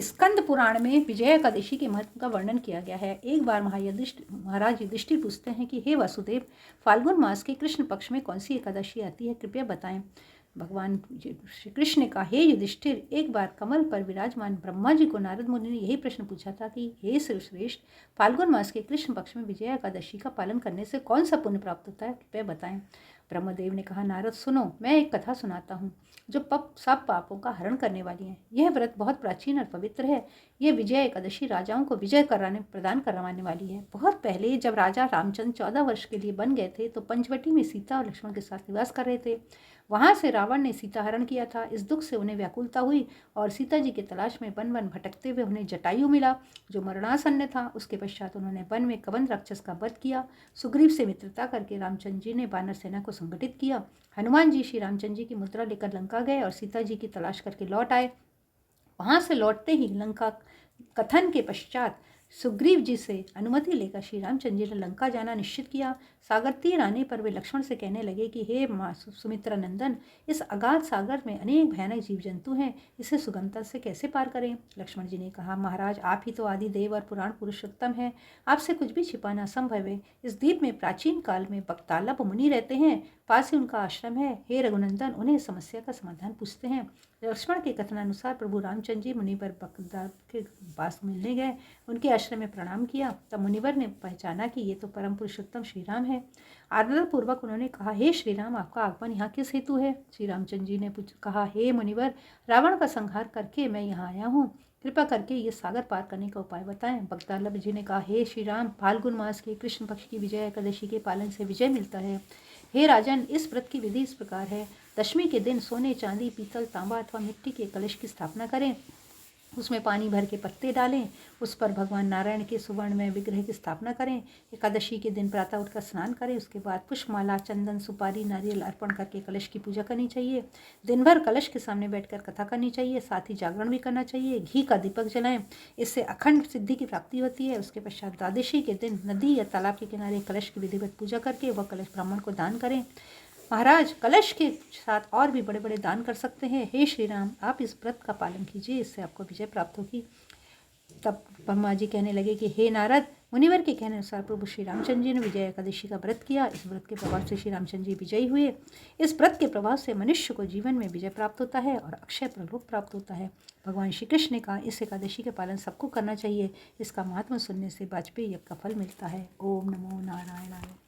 स्कंद पुराण में विजया एकादशी के महत्व का वर्णन किया गया है। एक बार महाराज युधिष्ठिर पूछते हैं कि हे वासुदेव, फाल्गुन मास के कृष्ण पक्ष में कौन सी एकादशी आती है, कृपया बताएं। भगवान श्री कृष्ण ने कहा, हे युधिष्ठिर, एक बार कमल पर विराजमान ब्रह्मा जी को नारद मुनि ने यही प्रश्न पूछा था कि हे श्रेष्ठ, फाल्गुन मास के कृष्ण पक्ष में विजया एकादशी का पालन करने से कौन सा पुण्य प्राप्त होता है, कृपया बताएं। ब्रह्मदेव ने कहा, नारद सुनो, मैं एक कथा सुनाता हूँ जो सब पापों का हरण करने वाली है। यह व्रत बहुत प्राचीन और पवित्र है। यह विजया एकादशी राजाओं को विजय प्रदान करवाने वाली है। बहुत पहले जब राजा रामचंद्र 14 वर्ष के लिए बन गए थे तो पंचवटी में सीता और लक्ष्मण के साथ निवास कर रहे थे। वहां से रावण ने सीता हरण किया था। इस दुख से उन्हें व्याकुलता हुई और सीता जी की तलाश में वन वन भटकते हुए उन्हें जटायु मिला जो मरणासन्न था। उसके पश्चात उन्होंने वन में कबंध राक्षस का वध किया। सुग्रीव से मित्रता करके रामचंद्र जी ने वानर सेना को संगठित किया। हनुमान जी श्री रामचंद्र जी की मुद्रा लेकर लंका गए और सीता जी की तलाश करके लौट आए। वहां से लौटते ही लंका कथन के पश्चात सुग्रीव जी से अनुमति लेकर श्री रामचंद्र जी ने लंका जाना निश्चित किया। सागर तीर आने पर वे लक्ष्मण से कहने लगे कि हे माँ सुमित्रा नंदन, इस अगाध सागर में अनेक भयानक जीव जंतु हैं, इसे सुगमता से कैसे पार करें। लक्ष्मण जी ने कहा, महाराज, आप ही तो आदि देव और पुराण पुरुषोत्तम हैं, आपसे कुछ भी छिपाना असंभव है। इस द्वीप में प्राचीन काल में बकतालप मुनि रहते हैं, पास ही उनका आश्रम है। हे रघुनंदन, उन्हें इस समस्या का समाधान पूछते हैं। लक्ष्मण के कथनानुसार प्रभु रामचंद्र जी मुनिवर बकतालप के पास मिलने गए, उनके आश्रम में प्रणाम किया। तब मुनिवर ने पहचाना कि ये तो परम पुरुषोत्तम श्री राम है। आदर पूर्वक उन्होंने कहा, हे श्री राम, आपका आगमन यहाँ किस हेतु है। श्री रामचंद्र जी ने कहा, हे मुनिवर, रावण का संहार करके मैं यहाँ आया हूँ, कृपा करके ये सागर पार करने का उपाय बताएं। बकतालप जी ने कहा, हे श्री राम, फाल्गुन मास के कृष्ण पक्ष की विजय एकादशी के पालन से विजय मिलता है। हे राजन, इस व्रत की विधि इस प्रकार है। दशमी के दिन सोने, चांदी, पीतल, तांबा अथवा मिट्टी के कलश की स्थापना करें, उसमें पानी भर के पत्ते डालें, उस पर भगवान नारायण के सुवर्णमय विग्रह की स्थापना करें। एकादशी के दिन प्रातः उठकर स्नान करें, उसके बाद पुष्पमाला, चंदन, सुपारी, नारियल अर्पण करके कलश की पूजा करनी चाहिए। दिन भर कलश के सामने बैठकर कथा करनी चाहिए, साथ ही जागरण भी करना चाहिए। घी का दीपक जलाएं, इससे अखंड सिद्धि की प्राप्ति होती है। उसके पश्चात द्वादशी के दिन नदी या तालाब के किनारे कलश की विधिवत पूजा करके वह कलश ब्राह्मण को दान करें। महाराज, कलश के साथ और भी बड़े बड़े दान कर सकते हैं। हे श्री राम, आप इस व्रत का पालन कीजिए, इससे आपको विजय प्राप्त होगी। तब ब्रह्मा जी कहने लगे कि हे नारद, मुनिवर के कहने अनुसार प्रभु श्री रामचंद्र जी ने विजय एकादशी का व्रत किया। इस व्रत के प्रभाव से श्री रामचंद्र जी विजयी हुए। इस व्रत के प्रभाव से मनुष्य को जीवन में विजय प्राप्त होता है और अक्षय परलोक प्राप्त होता है। भगवान श्री कृष्ण ने कहा, इस एकादशी का पालन सबको करना चाहिए। इसका महात्मा सुनने से वाजपेयी यज्ञ का फल मिलता है। ओम नमो नारायणाय।